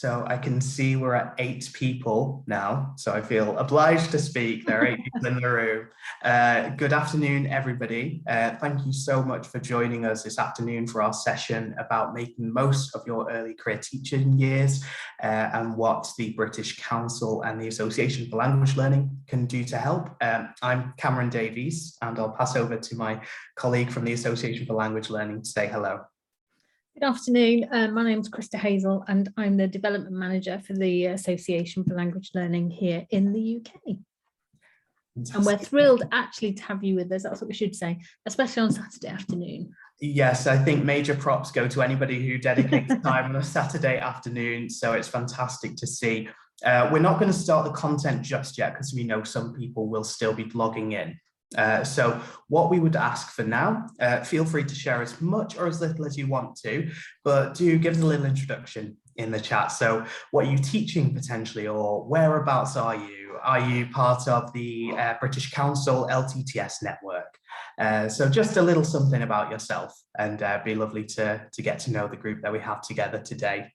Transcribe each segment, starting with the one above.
So I can see we're at 8 people now, so I feel obliged to speak. There are 8 people in the room. Good afternoon, everybody. Thank you so much for joining us this afternoon for our session about making the most of your early career teaching years and what the British Council and the Association for Language Learning can do to help. I'm Cameron Davies, and I'll pass over to my colleague from the Association for Language Learning to say hello. Good afternoon, my name is Krista Hazel and I'm the Development Manager for the Association for Language Learning here in the UK. Fantastic. And we're thrilled actually to have you with us, that's what we should say, especially on Saturday afternoon. Yes, I think major props go to anybody who dedicates time on a Saturday afternoon, so it's fantastic to see. We're not going to start the content just yet because we know some people will still be logging in. So what we would ask for now, feel free to share as much or as little as you want to, but do give us a little introduction in the chat. So what are you teaching potentially, or whereabouts are you? Are you part of the British Council LTTS network? So just a little something about yourself, and be lovely to get to know the group that we have together today.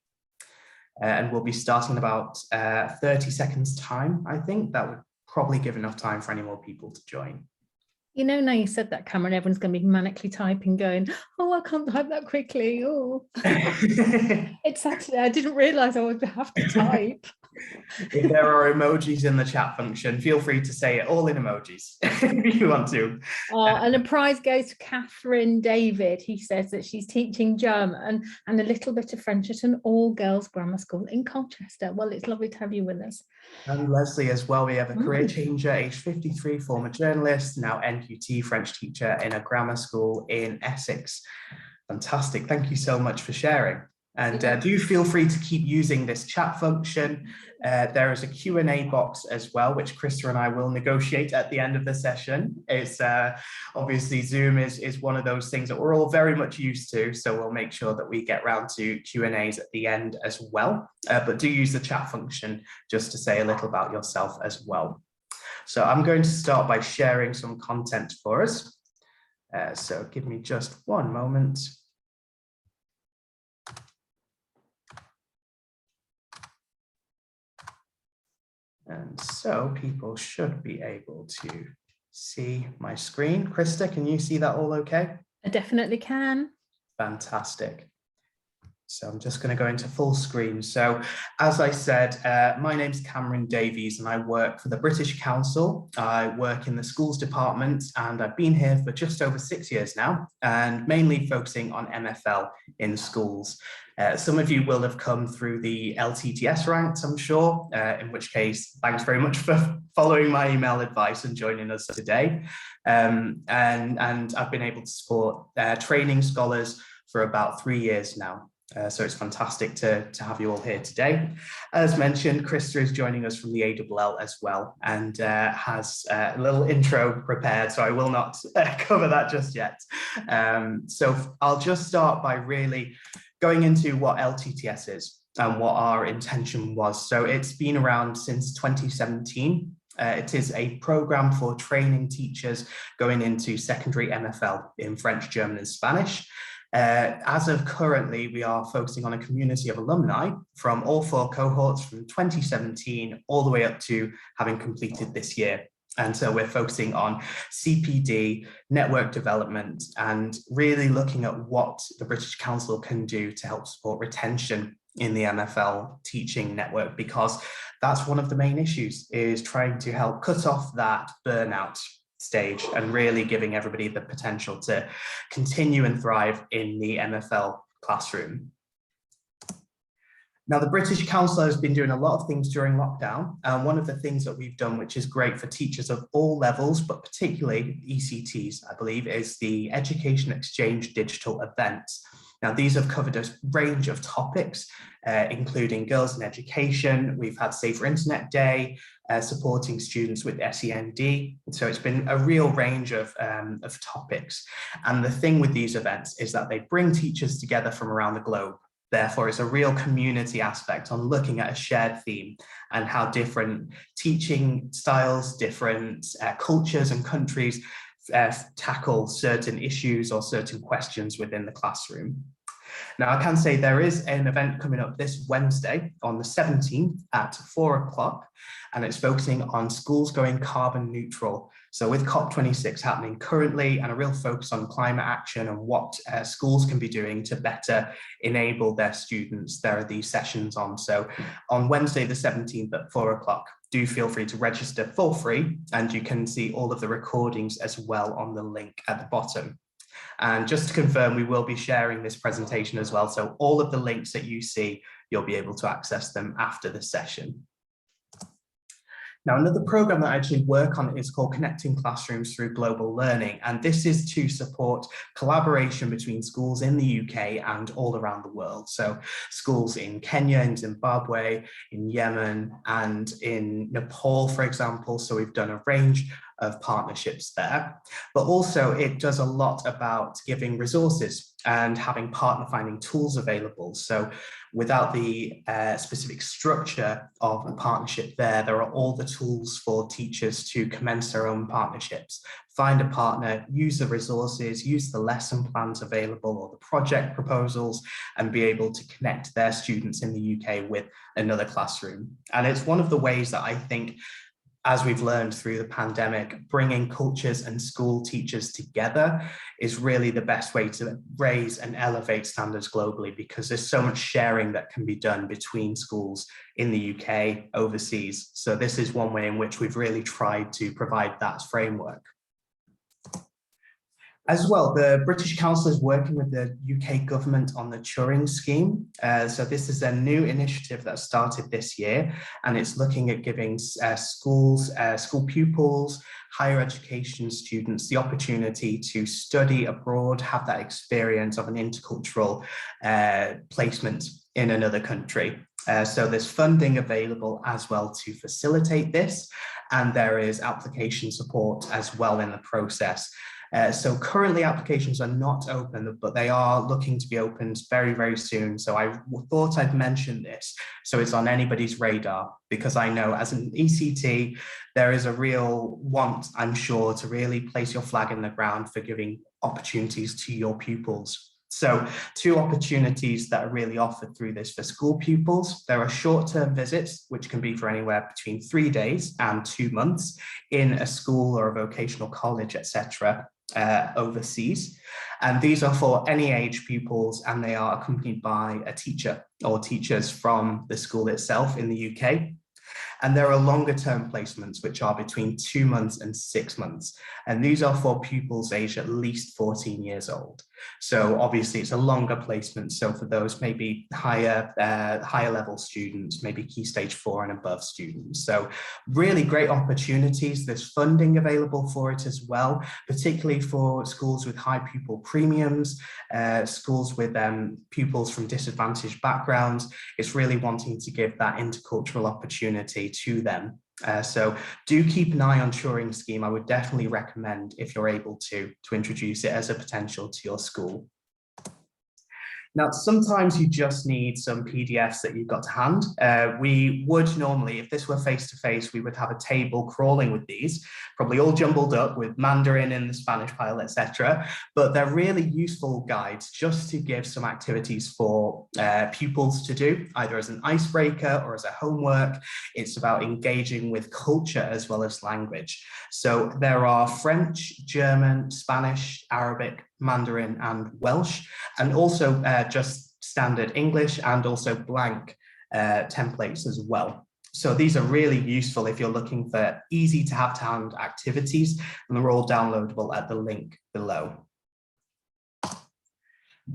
And we'll be starting in about 30 seconds time. I think that would probably give enough time for any more people to join. You know, now you said that, Cameron, everyone's going to be manically typing, going, oh, I can't type that quickly. Oh, it's Saturday. I didn't realise I would have to type. If there are emojis in the chat function, feel free to say it all in emojis if you want to. And a prize goes to Catherine David. He says that she's teaching German and a little bit of French at an all-girls grammar school in Colchester. Well, it's lovely to have you with us. And Leslie as well. We have a career changer, age 53, former journalist, now NQT French teacher in a grammar school in Essex. Fantastic. Thank you so much for sharing. And do feel free to keep using this chat function. There is a Q&A box as well, which Krista and I will negotiate at the end of the session. It's obviously Zoom is one of those things that we're all very much used to, so we'll make sure that we get round to Q&As at the end as well. But do use the chat function just to say a little about yourself as well. So I'm going to start by sharing some content for us. So give me just one moment. And so people should be able to see my screen. Krista, can you see that all okay? I definitely can. Fantastic. So I'm just going to go into full screen. So as I said, my name's Cameron Davies and I work for the British Council. I work in the schools department and I've been here for just over 6 years now, and mainly focusing on MFL in schools. Some of you will have come through the LTTS ranks, I'm sure, in which case, thanks very much for following my email advice and joining us today. And I've been able to support training scholars for about 3 years now. So it's fantastic to have you all here today. As mentioned, Krista is joining us from the ALL as well, and has a little intro prepared, so I will not cover that just yet. So I'll just start by really going into what LTTS is and what our intention was. So it's been around since 2017. It is a program for training teachers going into secondary MFL in French, German, and Spanish. As of currently, we are focusing on a community of alumni from all 4 cohorts from 2017 all the way up to having completed this year. And so we're focusing on CPD, network development, and really looking at what the British Council can do to help support retention in the MFL teaching network, because that's one of the main issues, is trying to help cut off that burnout stage and really giving everybody the potential to continue and thrive in the MFL classroom. Now, the British Council has been doing a lot of things during lockdown, and one of the things that we've done, which is great for teachers of all levels, but particularly ECTs, I believe, is the Education Exchange digital events. Now, these have covered a range of topics, including girls in education. We've had Safer Internet Day, supporting students with SEND. So it's been a real range of topics. And the thing with these events is that they bring teachers together from around the globe. Therefore, it's a real community aspect on looking at a shared theme and how different teaching styles, different cultures and countries tackle certain issues or certain questions within the classroom. Now, I can say there is an event coming up this Wednesday on the 17th at 4 o'clock, and it's focusing on schools going carbon neutral. So with COP26 happening currently and a real focus on climate action and what schools can be doing to better enable their students, there are these sessions on. So on Wednesday, the 17th at 4 o'clock, do feel free to register for free, and you can see all of the recordings as well on the link at the bottom. And just to confirm, we will be sharing this presentation as well. So all of the links that you see, you'll be able to access them after the session. Now, another program that I actually work on is called Connecting Classrooms Through Global Learning. And this is to support collaboration between schools in the UK and all around the world. So schools in Kenya, in Zimbabwe, in Yemen, and in Nepal, for example. So we've done a range of partnerships there, but also it does a lot about giving resources and having partner finding tools available. So without the specific structure of a partnership there are all the tools for teachers to commence their own partnerships, find a partner, use the resources, use the lesson plans available or the project proposals, and be able to connect their students in the UK with another classroom. And it's one of the ways that I think, as we've learned through the pandemic, bringing cultures and school teachers together is really the best way to raise and elevate standards globally, because there's so much sharing that can be done between schools in the UK, overseas. So this is one way in which we've really tried to provide that framework. As well, the British Council is working with the UK government on the Turing scheme. So this is a new initiative that started this year, and it's looking at giving schools, school pupils, higher education students the opportunity to study abroad, have that experience of an intercultural placement in another country. So there's funding available as well to facilitate this, and there is application support as well in the process. So currently applications are not open, but they are looking to be opened very, very soon. So I thought I'd mention this so it's on anybody's radar, because I know as an ECT, there is a real want, I'm sure, to really place your flag in the ground for giving opportunities to your pupils. So 2 opportunities that are really offered through this for school pupils. There are short-term visits, which can be for anywhere between 3 days and 2 months in a school or a vocational college, etc. Overseas. And these are for any age pupils, and they are accompanied by a teacher or teachers from the school itself in the UK. And there are longer term placements, which are between 2 months and 6 months. And these are for pupils aged at least 14 years old. So obviously it's a longer placement. So for those maybe higher level students, maybe Key Stage 4 and above students. So really great opportunities. There's funding available for it as well, particularly for schools with high pupil premiums, schools with pupils from disadvantaged backgrounds. It's really wanting to give that intercultural opportunity to them. So do keep an eye on Turing scheme. I would definitely recommend, if you're able to introduce it as a potential to your school. Now, sometimes you just need some PDFs that you've got to hand. We would normally, if this were face-to-face, we would have a table crawling with these, probably all jumbled up with Mandarin in the Spanish pile, etc. But they're really useful guides just to give some activities for pupils to do, either as an icebreaker or as a homework. It's about engaging with culture as well as language. So there are French, German, Spanish, Arabic, Mandarin and Welsh, and also just standard English, and also blank templates as well. So these are really useful if you're looking for easy to have to hand activities, and they're all downloadable at the link below.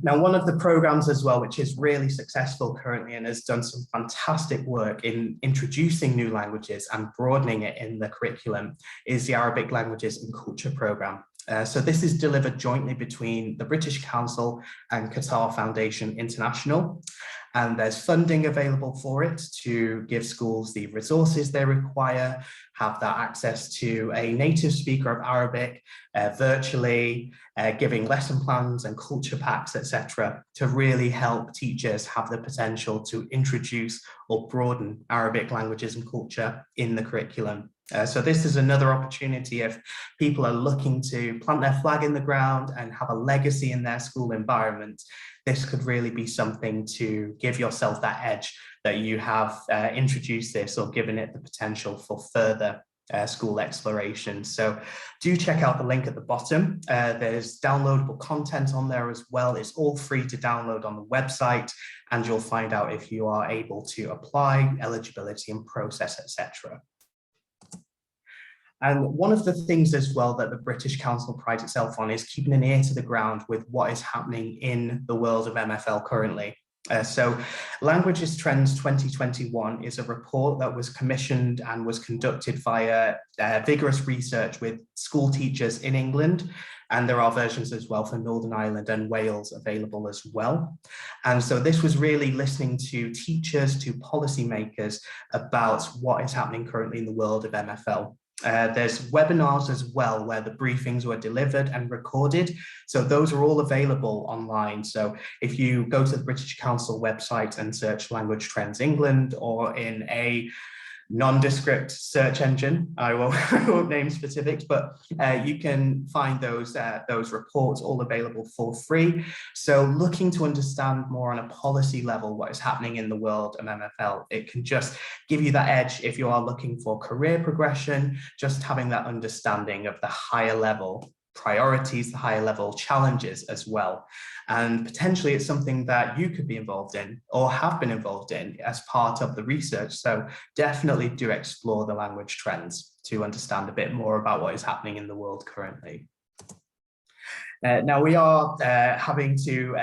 Now, one of the programs as well, which is really successful currently and has done some fantastic work in introducing new languages and broadening it in the curriculum, is the Arabic Languages and Culture program. So this is delivered jointly between the British Council and Qatar Foundation International, and there's funding available for it to give schools the resources they require, have that access to a native speaker of Arabic virtually, giving lesson plans and culture packs, etc., to really help teachers have the potential to introduce or broaden Arabic languages and culture in the curriculum. So this is another opportunity if people are looking to plant their flag in the ground and have a legacy in their school environment. This could really be something to give yourself that edge that you have introduced this or given it the potential for further school exploration. So do check out the link at the bottom. There's downloadable content on there as well. It's all free to download on the website, and you'll find out if you are able to apply, eligibility and process, etc. And one of the things as well that the British Council prides itself on is keeping an ear to the ground with what is happening in the world of MFL currently. So Languages Trends 2021 is a report that was commissioned and was conducted via vigorous research with school teachers in England. And there are versions as well for Northern Ireland and Wales available as well. And so this was really listening to teachers, to policymakers about what is happening currently in the world of MFL. There's webinars as well where the briefings were delivered and recorded. So those are all available online. So if you go to the British Council website and search Language Trends England, or in a nondescript search engine, I won't name specifics, but you can find those reports all available for free. So looking to understand more on a policy level what is happening in the world of MFL, it can just give you that edge if you are looking for career progression, just having that understanding of the higher level priorities, the higher level challenges as well. And potentially it's something that you could be involved in or have been involved in as part of the research. So definitely do explore the language trends to understand a bit more about what is happening in the world currently. Now we are having to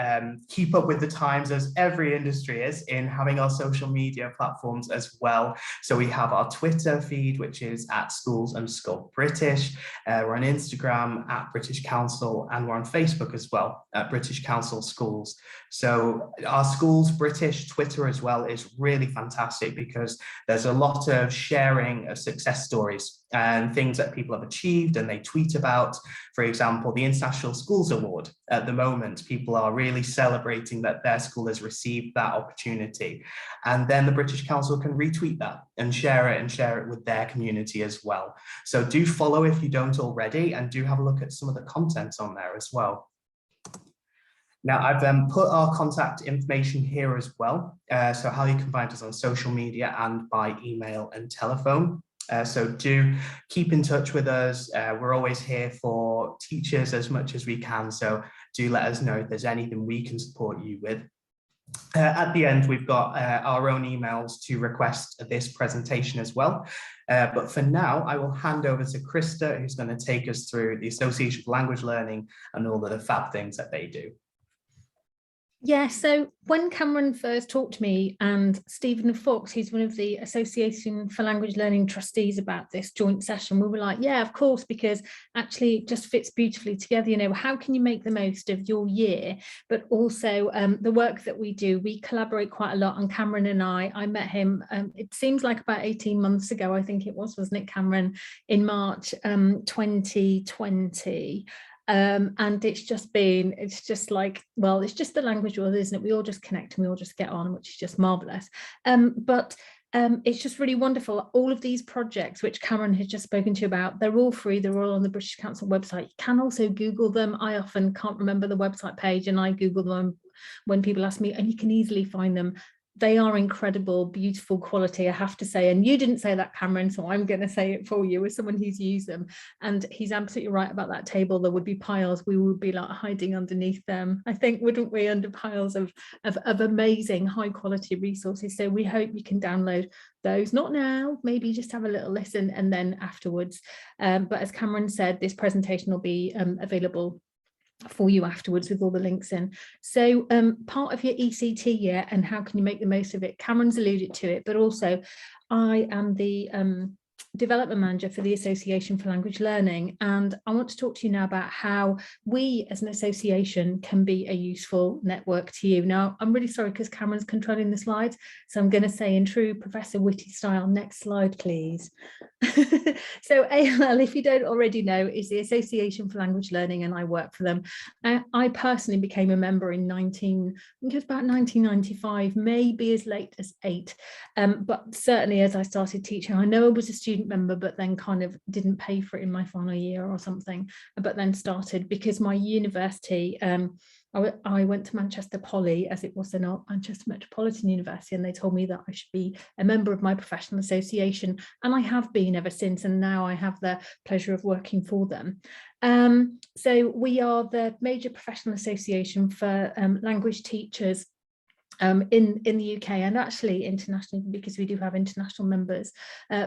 keep up with the times, as every industry is, in having our social media platforms as well. So we have our Twitter feed, which is @schools_British. We're on Instagram @British Council, and we're on Facebook as well at British Council Schools. So our Schools British Twitter as well is really fantastic because there's a lot of sharing of success stories and things that people have achieved and they tweet about. For example, the International Schools Award at the moment, people are really celebrating that their school has received that opportunity. And then the British Council can retweet that and share it with their community as well. So do follow if you don't already, and do have a look at some of the content on there as well. Now, I've put our contact information here as well. So how you can find us on social media and by email and telephone. So do keep in touch with us. We're always here for teachers as much as we can. So do let us know if there's anything we can support you with. At the end, we've got our own emails to request this presentation as well. But for now, I will hand over to Krista, who's going to take us through the Association for Language Learning and all of the fab things that they do. Yeah, so when Cameron first talked to me and Stephen Fox, who's one of the Association for Language Learning trustees, about this joint session, we were like, yeah, of course, because actually it just fits beautifully together. You know, how can you make the most of your year, but also the work that we do, we collaborate quite a lot. And Cameron and I met him, it seems like about 18 months ago, I think it was, wasn't it, Cameron, in March 2020. And it's just like, well, it's just the language world, isn't it? We all just connect and we all just get on, which is just marvelous. But it's just really wonderful. All of these projects, which Cameron has just spoken to you about, they're all free. They're all on the British Council website. You can also Google them. I often can't remember the website page and I Google them when people ask me, and you can easily find them. They are incredible, beautiful quality, I have to say. And you didn't say that, Cameron, so I'm going to say it for you as someone who's used them. And he's absolutely right about that table. There would be piles. We would be like hiding underneath them, I think, wouldn't we, under piles of amazing high quality resources. So we hope you can download those, not now, maybe just have a little listen and then afterwards. But as Cameron said, this presentation will be available for you afterwards with all the links in. So part of your ECT year and how can you make the most of it, Cameron's alluded to it, but also I am the development manager for the Association for Language Learning, and I want to talk to you now about how we as an association can be a useful network to you. Now, I'm really sorry because Cameron's controlling the slides, so I'm going to say in true Professor Whitty style, next slide please. So ALL, if you don't already know, is the Association for Language Learning, and I work for them. I personally became a member in I think it was about 1995, maybe as late as 8, but certainly as I started teaching, I know I was a student student member, but then kind of didn't pay for it in my final year or something, but then started because my university, I went to Manchester Poly, as it was then Manchester Metropolitan University, and they told me that I should be a member of my professional association, and I have been ever since, and now I have the pleasure of working for them. So we are the major professional association for language teachers in the UK, and actually internationally, because we do have international members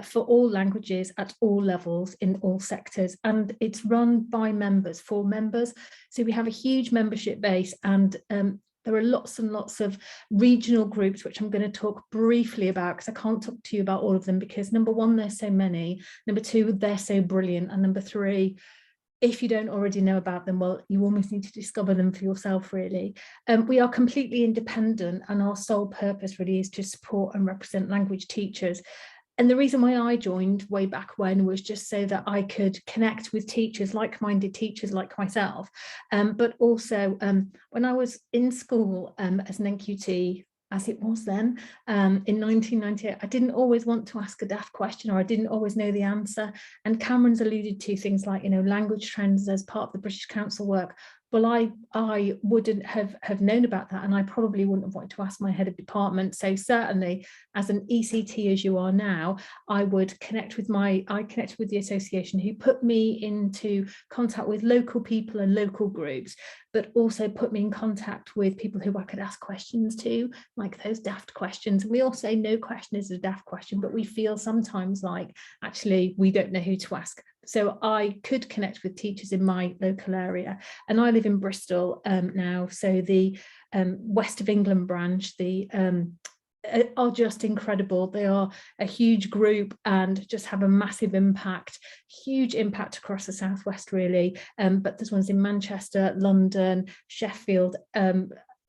for all languages at all levels in all sectors, and it's run by members for members. So we have a huge membership base, and there are lots and lots of regional groups, which I'm going to talk briefly about, because I can't talk to you about all of them, because number one, there's so many, number two, they're so brilliant, and number three, if you don't already know about them, well, you almost need to discover them for yourself, really. We are completely independent, and our sole purpose really is to support and represent language teachers. And the reason why I joined way back when was just so that I could connect with teachers, like-minded teachers like myself. But also when I was in school as an NQT, as it was then, in 1998, I didn't always want to ask a daft question, or I didn't always know the answer. And Cameron's alluded to things like, language trends as part of the British Council work. Well, I wouldn't have known about that, and I probably wouldn't have wanted to ask my head of department. So certainly, as an ECT as you are now, I connected with the association, who put me into contact with local people and local groups, but also put me in contact with people who I could ask questions to, like those daft questions. We all say no question is a daft question, but we feel sometimes like actually we don't know who to ask. So I could connect with teachers in my local area, and I live in Bristol now. So the West of England branch, are just incredible. They are a huge group and just have a massive impact, huge impact across the southwest, really. But there's ones in Manchester, London, Sheffield,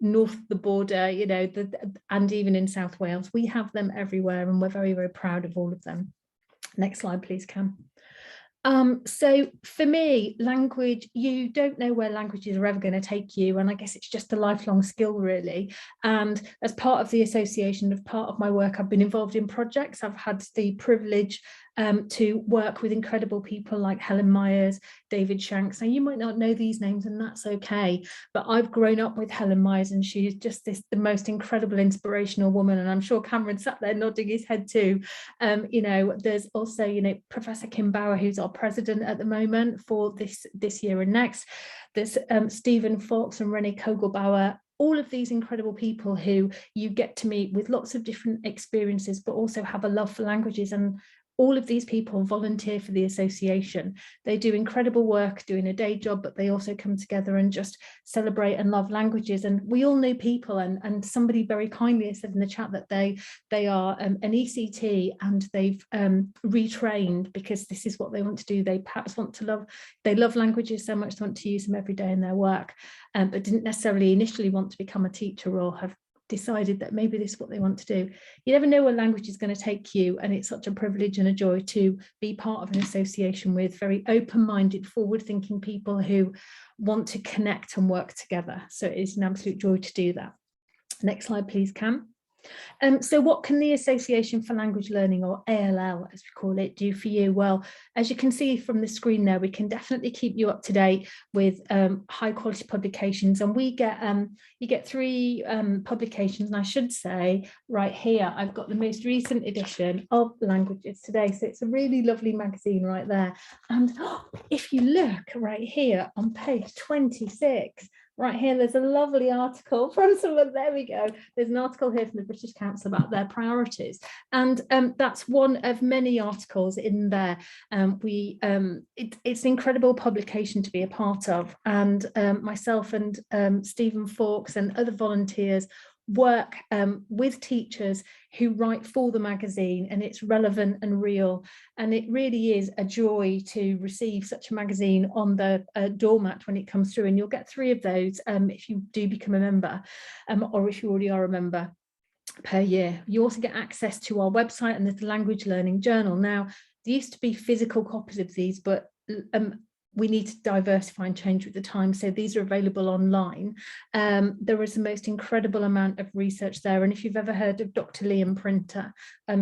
north of the border, and even in South Wales. We have them everywhere, and we're very, very proud of all of them. Next slide, please, Cam. So for me, language, you don't know where languages are ever going to take you, and I guess it's just a lifelong skill, really. And as part of the association, as part of my work, I've been involved in projects. I've had the privilege to work with incredible people like Helen Myers, David Shanks. Now, you might not know these names, and that's okay, but I've grown up with Helen Myers, and she's just the most incredible, inspirational woman, and I'm sure Cameron sat there nodding his head too. There's also, Professor Kim Bauer, who's our president at the moment for this year and next. There's Stephen Fawkes and Renee Kogelbauer. All of these incredible people who you get to meet with lots of different experiences, but also have a love for languages. And all of these people volunteer for the association. They do incredible work doing a day job, but they also come together and just celebrate and love languages. And we all know people, and somebody very kindly said in the chat that they are an ECT, and they've retrained because this is what they want to do. They perhaps they love languages so much they want to use them every day in their work, but didn't necessarily initially want to become a teacher, or have decided that maybe this is what they want to do. You never know where language is going to take you, and it's such a privilege and a joy to be part of an association with very open-minded, forward-thinking people who want to connect and work together. So it is an absolute joy to do that. Next slide, please, Cam. So what can the Association for Language Learning, or ALL as we call it, do for you? Well, as you can see from the screen there, we can definitely keep you up to date with high quality publications, and we get you get 3 publications, and I should say right here I've got the most recent edition of Languages Today, so it's a really lovely magazine right there. And if you look right here on page 26, right here, there's a lovely article from someone. There we go. There's an article here from the British Council about their priorities, and that's one of many articles in there. It's an incredible publication to be a part of, and myself and Stephen Fawkes and other volunteers work with teachers who write for the magazine, and it's relevant and real, and it really is a joy to receive such a magazine on the doormat when it comes through. And you'll get 3 of those if you do become a member, or if you already are a member, per year. You also get access to our website, and there's the Language Learning Journal. Now, there used to be physical copies of these, but we need to diversify and change with the time. So these are available online. There is the most incredible amount of research there. And if you've ever heard of Dr. Liam Printer,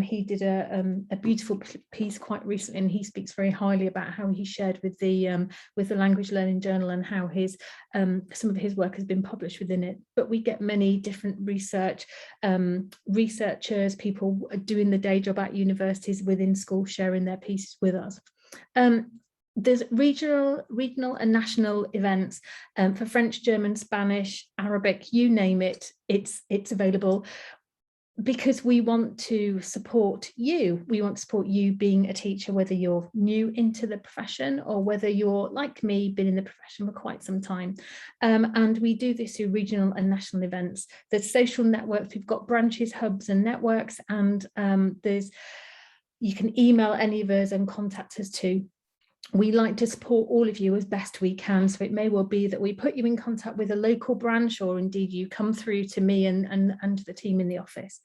he did a beautiful piece quite recently, and he speaks very highly about how he shared with the Language Learning Journal and how his some of his work has been published within it. But we get many different researchers, people doing the day job at universities within schools sharing their pieces with us. There's regional and national events for French, German, Spanish, Arabic, you name it, it's available, because we want to support you. We want to support you being a teacher, whether you're new into the profession or whether you're, like me, been in the profession for quite some time. And we do this through regional and national events. There's social networks, we've got branches, hubs and networks, and you can email any of us and contact us too. We like to support all of you as best we can, so it may well be that we put you in contact with a local branch, or indeed you come through to me and the team in the office.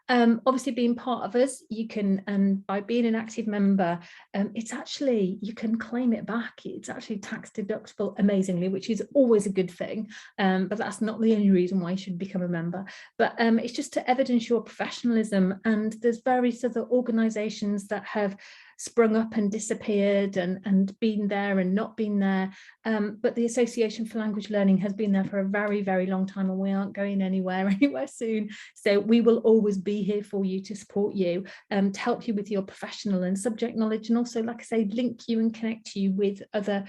Obviously, being part of us, you can, by being an active member, it's actually, you can claim it back. It's actually tax deductible amazingly, which is always a good thing, but that's not the only reason why you should become a member. But it's just to evidence your professionalism, and there's various other organisations that have sprung up and disappeared and been there and not been there, but the Association for Language Learning has been there for a very, very long time, and we aren't going anywhere soon. So we will always be here for you, to support you, to help you with your professional and subject knowledge, and also, like I say, link you and connect you with other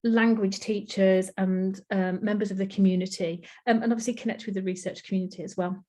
language teachers and members of the community, and obviously connect with the research community as well.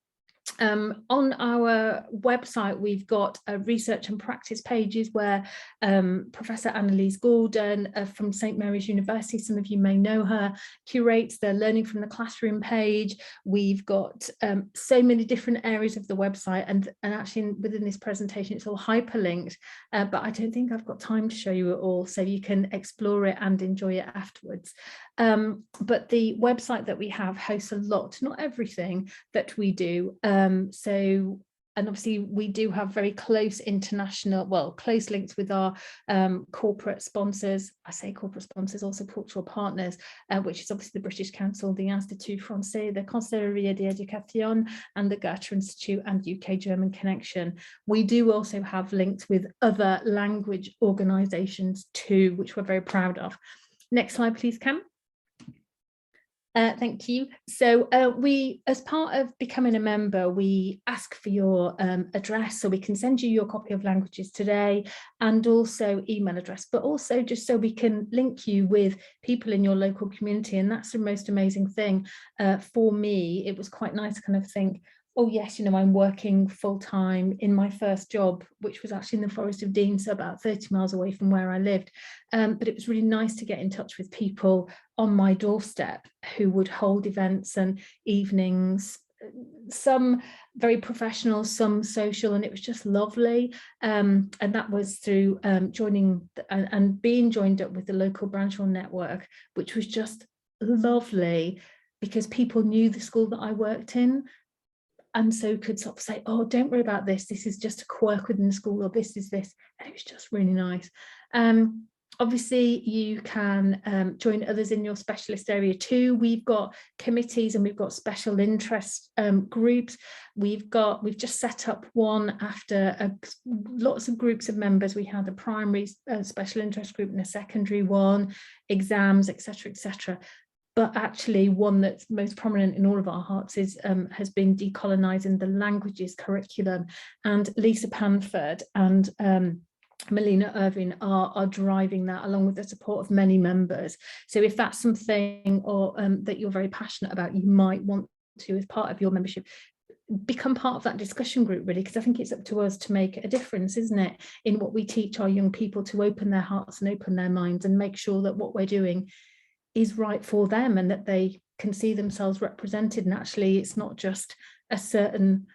On our website, we've got research and practice pages where Professor Annalise Gordon from St Mary's University, some of you may know her, curates the Learning from the Classroom page. We've got so many different areas of the website, and actually within this presentation it's all hyperlinked, but I don't think I've got time to show you it all, so you can explore it and enjoy it afterwards. But the website that we have hosts a lot, not everything, that we do. And obviously we do have very close close links with our corporate sponsors. I say corporate sponsors, also cultural partners, which is obviously the British Council, the Institut Français, the Conseillerie d'Éducation, and the Goethe Institute and UK German Connection. We do also have links with other language organisations too, which we're very proud of. Next slide, please, Cam. Thank you. So we, as part of becoming a member, we ask for your address, so we can send you your copy of Languages Today, and also email address, but also just so we can link you with people in your local community. And that's the most amazing thing. For me, it was quite nice to kind of think, oh yes, you know, I'm working full-time in my first job, which was actually in the Forest of Dean, so about 30 miles away from where I lived. But it was really nice to get in touch with people on my doorstep who would hold events and evenings, some very professional, some social, and it was just lovely. And that was through joining and being joined up with the local branch or network, which was just lovely, because people knew the school that I worked in, and so could sort of say, oh, don't worry about this, this is just a quirk within the school, or this is this, and it was just really nice. Obviously you can join others in your specialist area too. We've got committees and we've got special interest groups. We've just set up one after lots of groups of members. We had a primary special interest group and a secondary one, exams, etc., etc. But actually one that's most prominent in all of our hearts is has been decolonising the languages curriculum, and Lisa Panford and Melina Irving are driving that, along with the support of many members. So if that's something or that you're very passionate about, you might want to, as part of your membership, become part of that discussion group, really, because I think it's up to us to make a difference, isn't it, in what we teach our young people, to open their hearts and open their minds and make sure that what we're doing is right for them and that they can see themselves represented. And actually it's not just a certain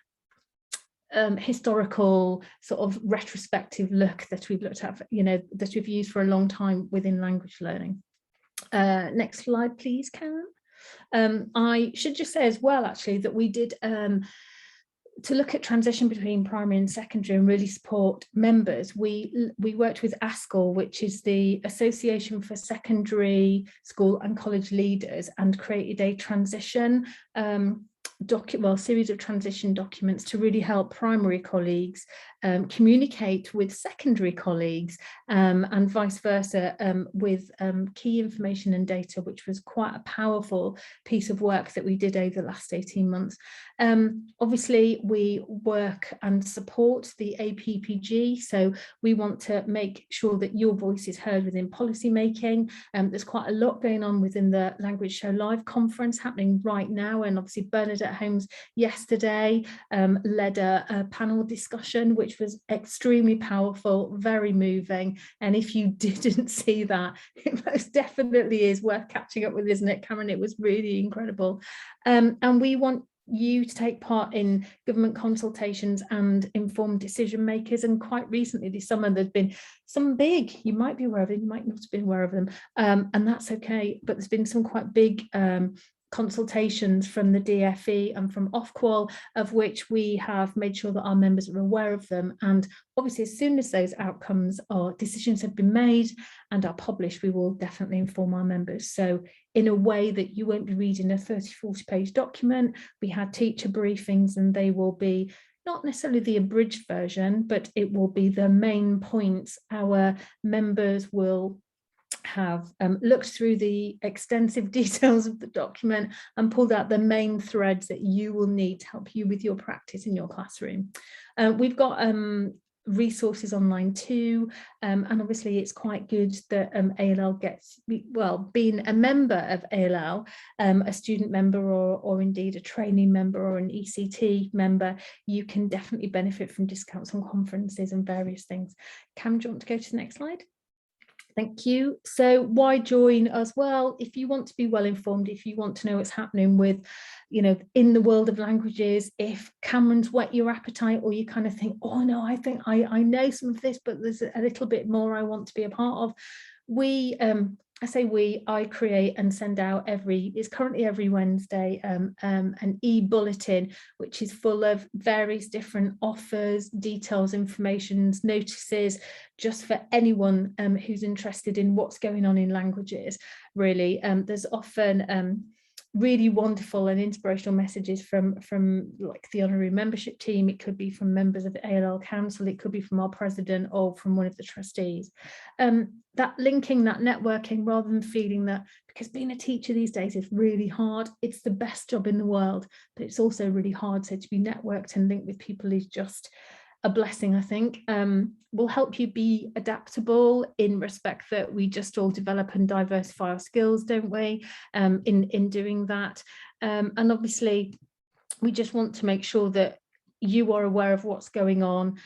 historical sort of retrospective look that we've looked at, you know, that we've used for a long time within language learning. Next slide, please, Karen. I should just say as well, actually, that we did to look at transition between primary and secondary and really support members, we worked with ASCL, which is the Association for Secondary School and College Leaders, and created a transition series of transition documents to really help primary colleagues communicate with secondary colleagues, and vice versa, with key information and data, which was quite a powerful piece of work that we did over the last 18 months. Obviously, we work and support the APPG, so we want to make sure that your voice is heard within policy making. There's quite a lot going on within the Language Show Live conference happening right now, and obviously Bernadette Holmes yesterday led a panel discussion, which was extremely powerful, very moving, and if you didn't see that, it most definitely is worth catching up with, isn't it, Cameron? It was really incredible. And we want you to take part in government consultations and informed decision makers, and quite recently this summer there's been some big, you might be aware of them, you might not have been aware of them, and that's okay, but there's been some quite big consultations from the DFE and from Ofqual, of which we have made sure that our members are aware of them. And obviously, as soon as those outcomes or decisions have been made and are published, we will definitely inform our members. So in a way that you won't be reading a 30-40 page document, we had teacher briefings, and they will be not necessarily the abridged version, but it will be the main points. Our members will have looked through the extensive details of the document and pulled out the main threads that you will need to help you with your practice in your classroom. We've got resources online too, and obviously it's quite good that ALL gets, well, being a member of ALL, a student member or indeed a trainee member or an ECT member, you can definitely benefit from discounts on conferences and various things. Cam, do you want to go to the next slide? Thank you. So why join us? Well, if you want to be well informed, if you want to know what's happening with, you know, in the world of languages, if Cameron's whet your appetite, or you kind of think, oh no, I think I know some of this, but there's a little bit more I want to be a part of. I create and send out it's currently every Wednesday, an e-bulletin, which is full of various different offers, details, informations, notices, just for anyone who's interested in what's going on in languages, really. There's often really wonderful and inspirational messages from like the honorary membership team. It could be from members of the ALL Council, it could be from our president or from one of the trustees. That linking, that networking, rather than feeling that, because being a teacher these days is really hard, it's the best job in the world, but it's also really hard. So to be networked and linked with people is just a blessing, I think. Will help you be adaptable in respect that we just all develop and diversify our skills, don't we, in doing that. And obviously, we just want to make sure that you are aware of what's going on,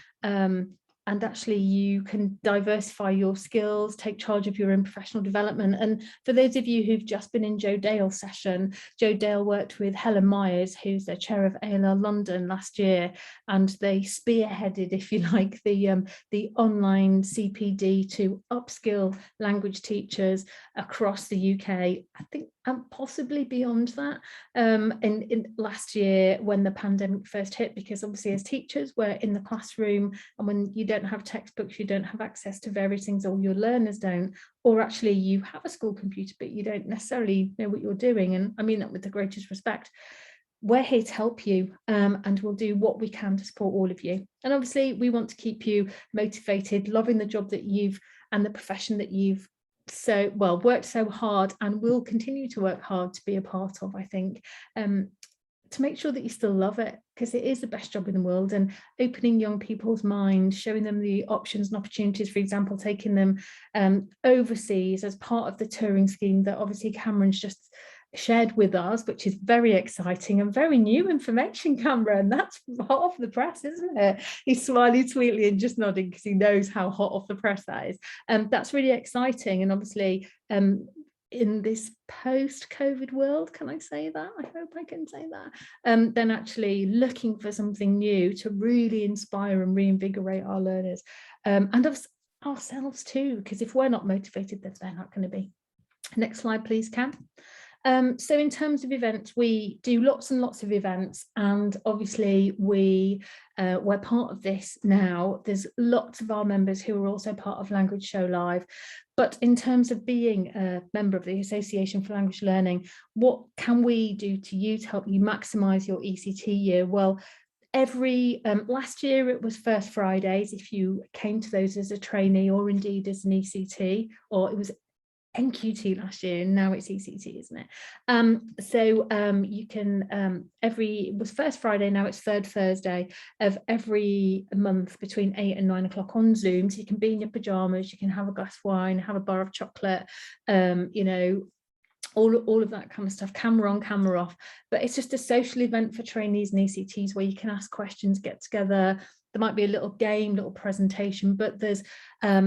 and actually you can diversify your skills, take charge of your own professional development. And for those of you who've just been in Joe Dale's session, Joe Dale worked with Helen Myers, who's the chair of ALL London last year, and they spearheaded, if you like, the online CPD to upskill language teachers across the UK, I think, and possibly beyond that, in last year when the pandemic first hit, because obviously as teachers we're in the classroom, and when you don't have textbooks, you don't have access to various things, or your learners don't, or actually you have a school computer but you don't necessarily know what you're doing, and I mean that with the greatest respect. We're here to help you, and we'll do what we can to support all of you. And obviously we want to keep you motivated, loving the job that you've and the profession that you've worked so hard and will continue to work hard to be a part of, I think, to make sure that you still love it, because it is the best job in the world. And opening young people's minds, showing them the options and opportunities, for example, taking them overseas as part of the touring scheme that obviously Cameron's just shared with us, which is very exciting and very new information, Cameron. That's hot off the press, isn't it? He's smiling sweetly and just nodding because he knows how hot off the press that is. That's really exciting. And obviously in this post-COVID world, can I say that? I hope I can say that. Then actually looking for something new to really inspire and reinvigorate our learners, and ourselves too, because if we're not motivated, then they're not going to be. Next slide, please, Cam. So in terms of events, we do lots and lots of events, and obviously we're part of this now. There's lots of our members who are also part of Language Show Live. But in terms of being a member of the Association for Language Learning, what can we do to you to help you maximise your ECT year? Well, last year it was First Fridays if you came to those as a trainee or indeed as an ECT, or it was NQT last year, and now it's ECT, isn't it? You can it was First Friday, now it's third Thursday of every month between 8 and 9 o'clock on Zoom. So you can be in your pajamas, you can have a glass of wine, have a bar of chocolate, you know, all of that kind of stuff, camera on, camera off. But it's just a social event for trainees and ECTs where you can ask questions, get together. There might be a little game, little presentation, but there's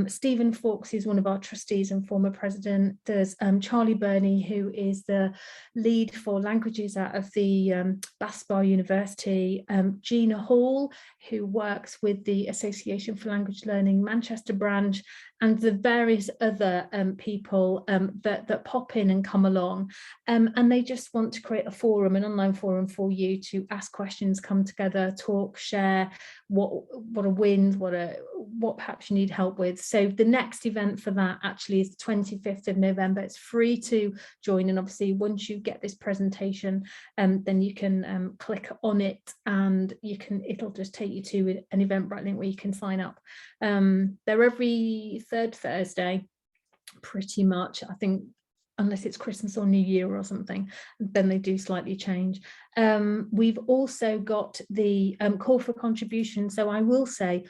Stephen Fawkes, who's one of our trustees and former president. There's Charlie Burney, who is the lead for languages out of the Bath University. Gina Hall, who works with the Association for Language Learning Manchester branch, and the various other people that pop in and come along. And they just want to create a forum, an online forum for you to ask questions, come together, talk, share what are wins, what perhaps you need help with. So the next event for that actually is the 25th of November. It's free to join, and obviously once you get this presentation, then you can click on it and it'll just take you to an Eventbrite link where you can sign up. They're every third Thursday, pretty much, I think, unless it's Christmas or New Year or something, then they do slightly change. We've also got the call for contribution. So I will say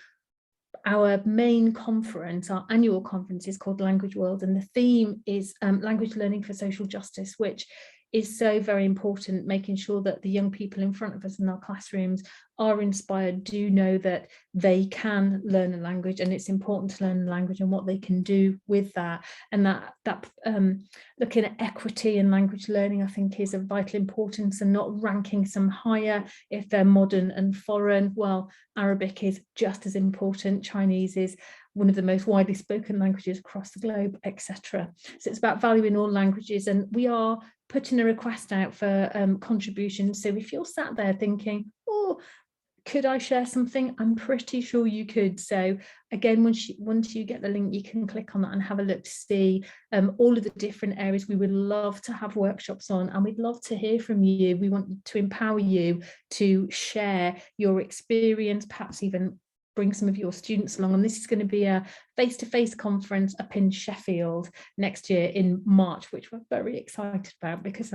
our main conference, our annual conference, is called Language World, and the theme is language learning for social justice, which is so very important, making sure that the young people in front of us in our classrooms are inspired, do know that they can learn a language, and it's important to learn a language and what they can do with that. And that looking at equity in language learning, I think, is of vital importance, and not ranking some higher if they're modern and foreign. Well, Arabic is just as important. Chinese is one of the most widely spoken languages across the globe, etc. So it's about valuing all languages, and we are putting a request out for contributions. So if you're sat there thinking, oh, could I share something? I'm pretty sure you could. So again, once you get the link, you can click on that and have a look to see all of the different areas we would love to have workshops on, and we'd love to hear from you. We want to empower you to share your experience, perhaps even bring some of your students along. And this is going to be a face-to-face conference up in Sheffield next year in March, which we're very excited about, because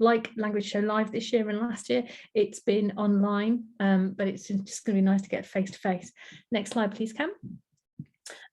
like Language Show Live this year and last year, it's been online, but it's just going to be nice to get face-to-face. Next slide, please, Cam.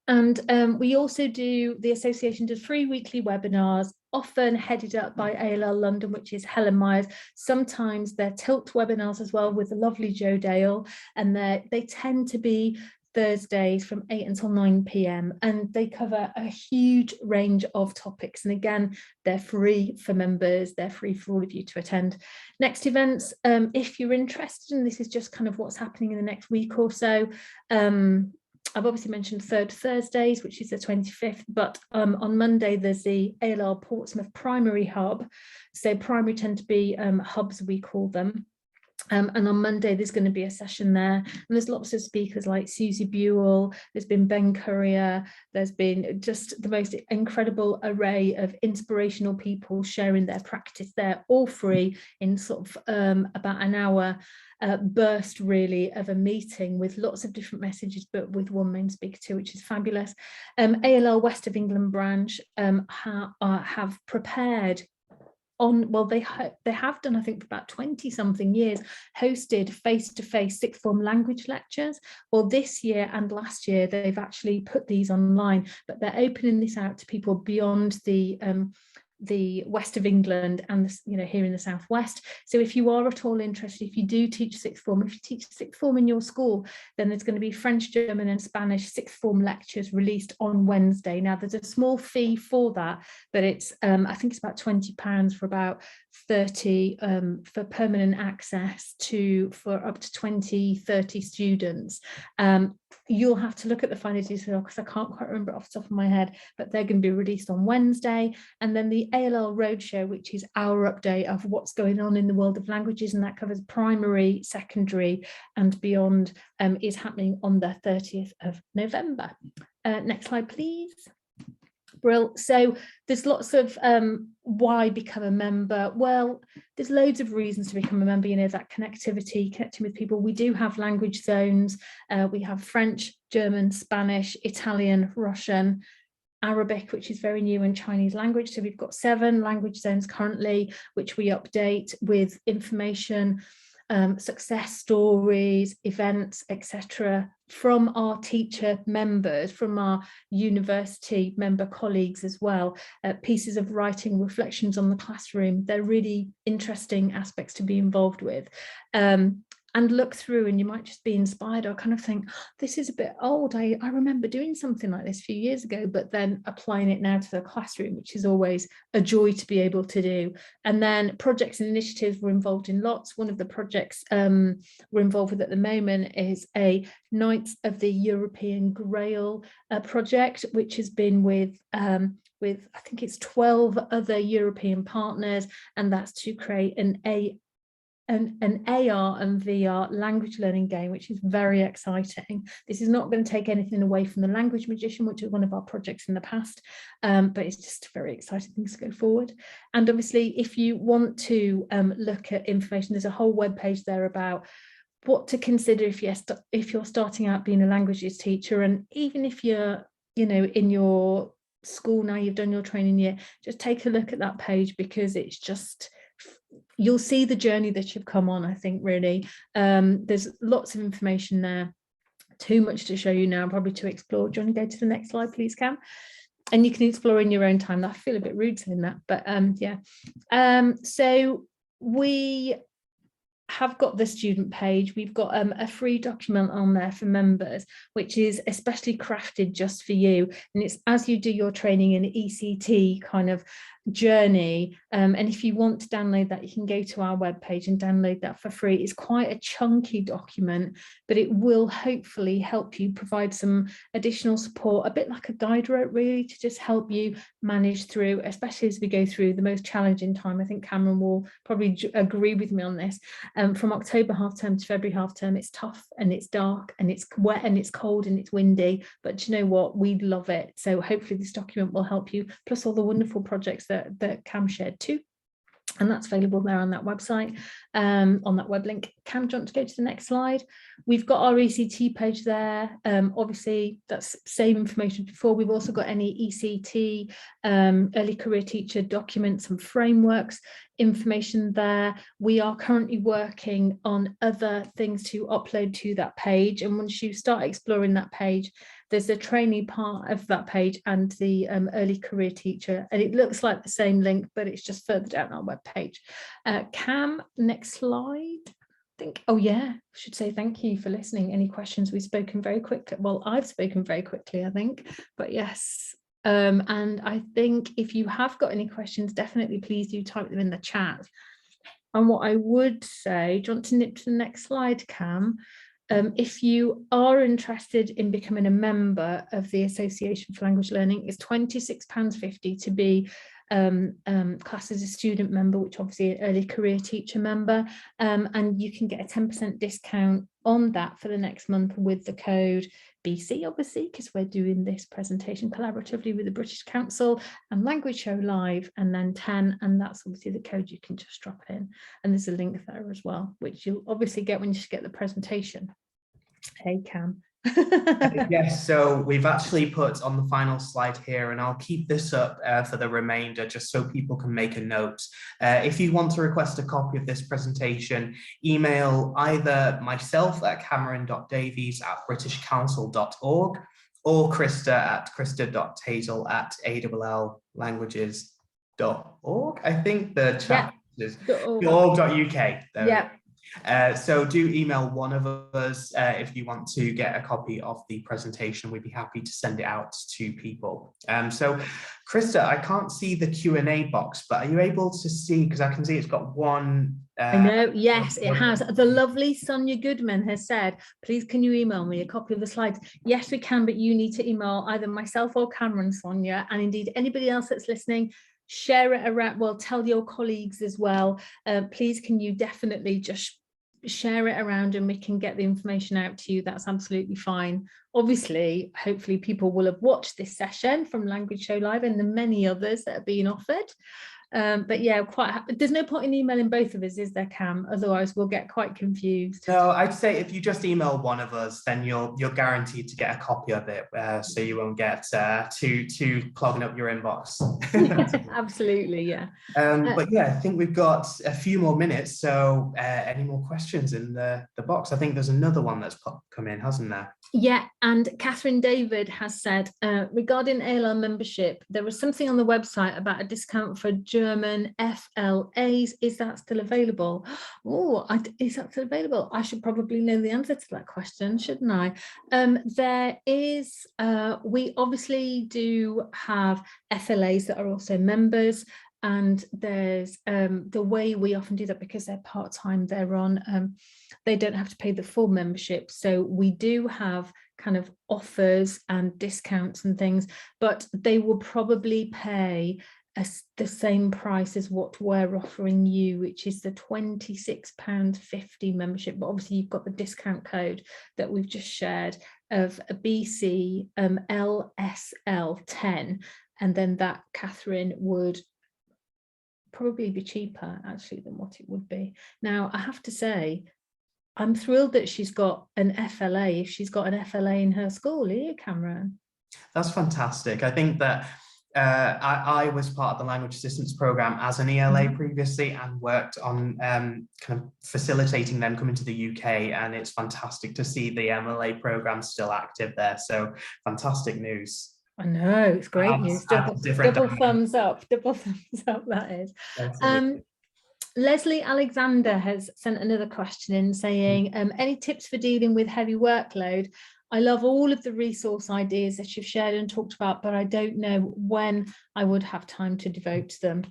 And we also do, the association does 3 weekly webinars, often headed up by ALL London, which is Helen Myers. Sometimes they're tilt webinars as well with the lovely Jo Dale, and they tend to be Thursdays from 8 until 9 p.m. and they cover a huge range of topics. And again, they're free for members, they're free for all of you to attend. Next events, if you're interested, and this is just kind of what's happening in the next week or so, I've obviously mentioned third Thursdays, which is the 25th, but on Monday there's the ALL Portsmouth Primary Hub. So primary tend to be hubs, we call them. And on Monday there's going to be a session there, and there's lots of speakers like Susie Buell, there's been Ben Courier, there's been just the most incredible array of inspirational people sharing their practice there, all free in sort of about an hour burst really of a meeting with lots of different messages, but with one main speaker too, which is fabulous. ALL West of England branch have prepared they have done, I think, for about 20 something years, hosted face-to-face sixth form language lectures. Well, this year and last year they've actually put these online, but they're opening this out to people beyond the west of England and here in the southwest. So if you are at all interested, if you do teach sixth form, if you teach sixth form in your school, then there's going to be French, German and Spanish sixth form lectures released on Wednesday. Now there's a small fee for that, but it's I think it's about £20 for about 30 for permanent access for up to 20-30 students. you'll have to look at the finer detail because I can't quite remember off the top of my head, but they're going to be released on Wednesday. And then the ALL Roadshow, which is our update of what's going on in the world of languages, and that covers primary, secondary and beyond, is happening on the 30th of November. Next slide, please. Brill. So there's lots of why become a member. Well, there's loads of reasons to become a member, you know, that connectivity, connecting with people. We do have language zones. We have French, German, Spanish, Italian, Russian, Arabic, which is very new, and Chinese language. So we've got 7 language zones currently, which we update with information, success stories, events, etc., from our teacher members, from our university member colleagues as well, pieces of writing, reflections on the classroom. They're really interesting aspects to be involved with. And look through, and you might just be inspired or kind of think, this is a bit old. I remember doing something like this a few years ago, but then applying it now to the classroom, which is always a joy to be able to do. And then projects and initiatives, we're involved in lots. One of the projects we're involved with at the moment is a Knights of the European Grail project, which has been with I think it's 12 other European partners, and that's to create an AR and VR language learning game, which is very exciting. This is not going to take anything away from the Language Magician, which is one of our projects in the past, but it's just very exciting things to go forward. And obviously, if you want to look at information, there's a whole web page there about what to consider if you're starting out being a languages teacher, and even if you're, you know, in your school now, you've done your training year, just take a look at that page, because it's just, you'll see the journey that you've come on, I think, really. There's lots of information there, too much to show you now, probably to explore. Do you want to go to the next slide, please, Cam? And you can explore in your own time. I feel a bit rude saying that, but yeah. So we have got the student page. We've got a free document on there for members, which is especially crafted just for you. And it's as you do your training in ECT kind of journey. And if you want to download that, you can go to our webpage and download that for free. It's quite a chunky document, but it will hopefully help you provide some additional support, a bit like a guide rope, really, to just help you manage through, especially as we go through the most challenging time. I think Cameron will probably agree with me on this. From October half term to February half term, it's tough and it's dark and it's wet and it's cold and it's windy, but you know what, we love it. So hopefully this document will help you, plus all the wonderful projects that Cam shared too. And that's available there on that website, on that web link. Cam, do you want to go to the next slide? We've got our ECT page there. Obviously, that's same information before. We've also got any ECT, early career teacher documents and frameworks information there. We are currently working on other things to upload to that page. And once you start exploring that page, there's a trainee part of that page and the early career teacher, and it looks like the same link, but it's just further down our web page. Cam, next slide. I think, oh yeah, I should say thank you for listening. Any questions? We've spoken very quickly. Well, I've spoken very quickly, I think, but yes. And I think if you have got any questions, definitely please do type them in the chat. And what I would say, do you want to nip to the next slide, Cam? If you are interested in becoming a member of the Association for Language Learning, it's £26.50 to be classed as a student member, which obviously an early career teacher member, and you can get a 10% discount on that for the next month with the code BC, obviously, because we're doing this presentation collaboratively with the British Council and Language Show Live, and then 10, and that's obviously the code you can just drop in. And there's a link there as well, which you'll obviously get when you get the presentation. Hey, Cam. Yes, so we've actually put on the final slide here, and I'll keep this up for the remainder just so people can make a note. If you want to request a copy of this presentation, email either myself at cameron.davies@britishcouncil.org or Krista at krista.hazel@alllanguages.org. I think the chat is .org.uk. Yeah. So do email one of us if you want to get a copy of the presentation. We'd be happy to send it out to people. So Krista, I can't see the Q&A box, but are you able to see, because I can see it's got one. I know, yes, it has. The lovely Sonia Goodman has said, please can you email me a copy of the slides? Yes, we can, but you need to email either myself or Cameron, Sonia, and indeed anybody else that's listening. Share it around, well, tell your colleagues as well. Please can you definitely just share it around and we can get the information out to you. That's absolutely fine. Obviously, hopefully people will have watched this session from Language Show Live and the many others that are being offered. But yeah, there's no point in emailing both of us, is there, Cam? Otherwise we'll get quite confused. No, I'd say if you just email one of us, then you're guaranteed to get a copy of it, so you won't get too clogging up your inbox. Absolutely, yeah. But yeah, I think we've got a few more minutes. So any more questions in the box? I think there's another one that's come in, hasn't there? Yeah, and Catherine David has said, regarding ALL membership, there was something on the website about a discount for German FLAs. Is that still available? Oh, is that still available? I should probably know the answer to that question, shouldn't I? There is, we obviously do have FLAs that are also members. And there's the way we often do that, because they're part-time, they're on, they don't have to pay the full membership. So we do have kind of offers and discounts and things, but they will probably pay the same price as what we're offering you, which is the £26.50 membership. But obviously you've got the discount code that we've just shared of a BC LSL10. And then that, Catherine, would probably be cheaper actually than what it would be. Now, I have to say, I'm thrilled that she's got an FLA. If she's got an FLA in her school, are you, Cameron? That's fantastic. I think that I was part of the language assistance program as an ELA previously and worked on kind of facilitating them coming to the UK, and it's fantastic to see the MLA program still active there. So fantastic news. I know, it's great news. Double thumbs up, that is. Leslie Alexander has sent another question in saying, any tips for dealing with heavy workload? I love all of the resource ideas that you've shared and talked about, but I don't know when I would have time to devote to them.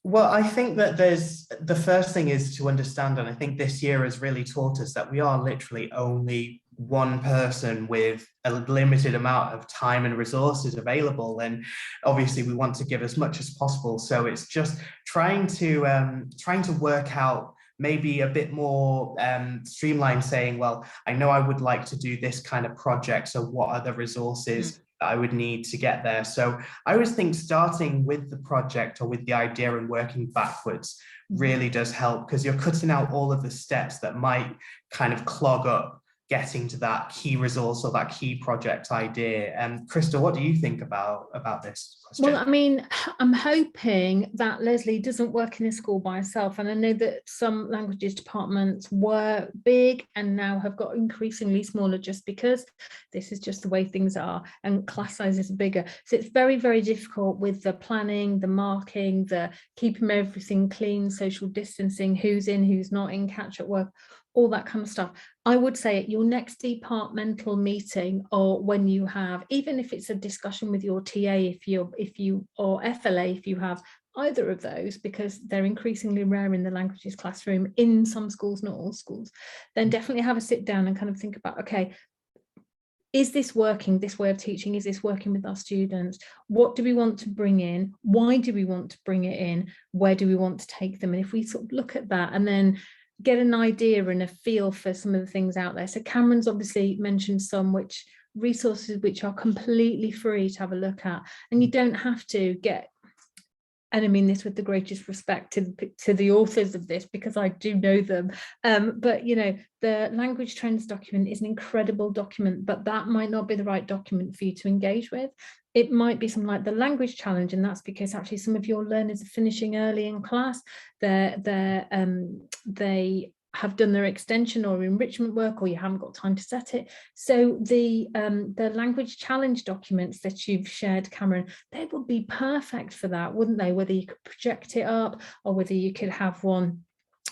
Well, I think that the first thing is to understand, and I think this year has really taught us that we are literally only one person with a limited amount of time and resources available, and obviously we want to give as much as possible. So it's just trying to work out maybe a bit more streamlined, saying, well, I know I would like to do this kind of project, so what are the resources that I would need to get there? So I always think starting with the project or with the idea and working backwards really does help, because you're cutting out all of the steps that might kind of clog up getting to that key resource or that key project idea. And Krista, what do you think about this question? Well, I mean, I'm hoping that Leslie doesn't work in a school by herself. And I know that some languages departments were big and now have got increasingly smaller, just because this is just the way things are and class sizes are bigger. So it's very, very difficult with the planning, the marking, the keeping everything clean, social distancing, who's in, who's not in, catch at work, all that kind of stuff. I would say at your next departmental meeting, or when you have, even if it's a discussion with your TA, if you or FLA, if you have either of those, because they're increasingly rare in the languages classroom in some schools, not all schools, then definitely have a sit down and kind of think about, okay, is this working, this way of teaching? Is this working with our students? What do we want to bring in? Why do we want to bring it in? Where do we want to take them? And if we sort of look at that and then get an idea and a feel for some of the things out there. So Cameron's obviously mentioned some resources which are completely free to have a look at, and you don't have to get, and I mean this with the greatest respect to the authors of this, because I do know them, but you know, the language trends document is an incredible document, but that might not be the right document for you to engage with. It might be something like the language challenge, and that's because actually some of your learners are finishing early in class. They have done their extension or enrichment work, or you haven't got time to set it. So the language challenge documents that you've shared, Cameron, they would be perfect for that, wouldn't they? Whether you could project it up or whether you could have one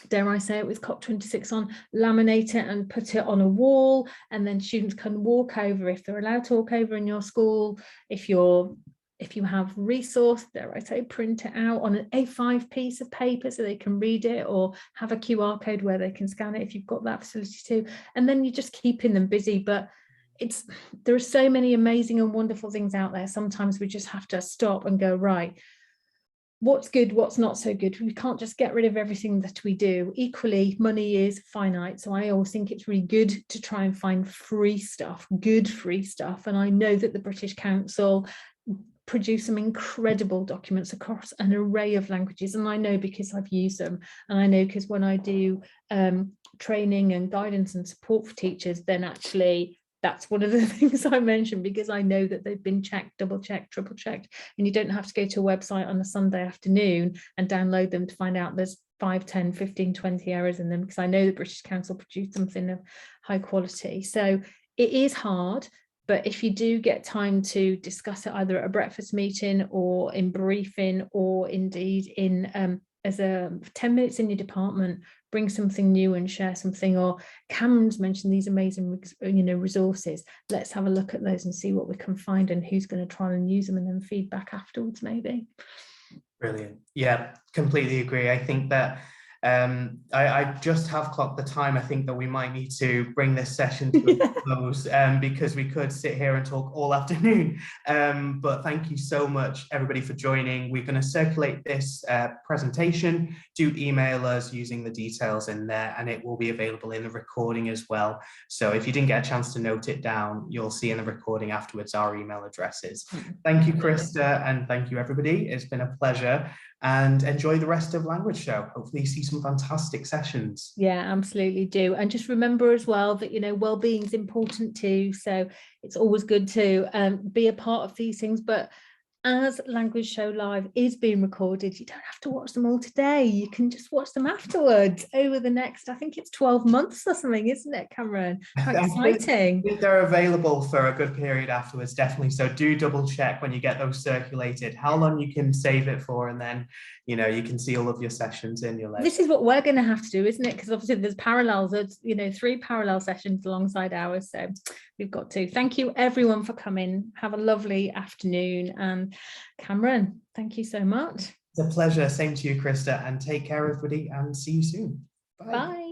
dare I say it, with COP26 on, laminate it and put it on a wall, and then students can walk over, if they're allowed to walk over in your school. If you have resource, dare I say, print it out on an A5 piece of paper so they can read it, or have a QR code where they can scan it if you've got that facility too. And then you're just keeping them busy. But there are so many amazing and wonderful things out there. Sometimes we just have to stop and go, right, what's good, what's not so good. We can't just get rid of everything that we do. Equally, money is finite. So I always think it's really good to try and find free stuff, good free stuff. And I know that the British Council produce some incredible documents across an array of languages. And I know because I've used them. And I know because when I do training and guidance and support for teachers, then actually that's one of the things I mentioned, because I know that they've been checked, double checked, triple checked, and you don't have to go to a website on a Sunday afternoon and download them to find out there's 5, 10, 15, 20 errors in them, because I know the British Council produced something of high quality. So it is hard, but if you do get time to discuss it either at a breakfast meeting or in briefing, or indeed in as a 10 minutes in your department, bring something new and share something. Or Cameron's mentioned these amazing, resources. Let's have a look at those and see what we can find and who's going to try and use them, and then feedback afterwards maybe. Brilliant. Yeah, completely agree. I think that I just have clocked the time. I think that we might need to bring this session to a close, because we could sit here and talk all afternoon. But thank you so much, everybody, for joining. We're going to circulate this presentation. Do email us using the details in there, and it will be available in the recording as well. So if you didn't get a chance to note it down, you'll see in the recording afterwards our email addresses. Thank you, Krista, and thank you, everybody. It's been a pleasure. And enjoy the rest of Language Show. Hopefully you see some fantastic sessions. Yeah, absolutely do. And just remember as well that, well-being is important too. So it's always good to be a part of these things. But as Language Show Live is being recorded, you don't have to watch them all today. You can just watch them afterwards over the next, I think it's 12 months or something, isn't it, Cameron? How exciting. I think they're available for a good period afterwards, definitely. So do double check when you get those circulated, how long you can save it for, and then, you can see all of your sessions in your leisure. This is what we're going to have to do, isn't it? Because obviously there's parallels, 3 parallel sessions alongside ours. So we've got to. Thank you everyone for coming. Have a lovely afternoon. And Cameron, thank you so much. It's a pleasure. Same to you, Krista, and take care, everybody, and see you soon. Bye. Bye.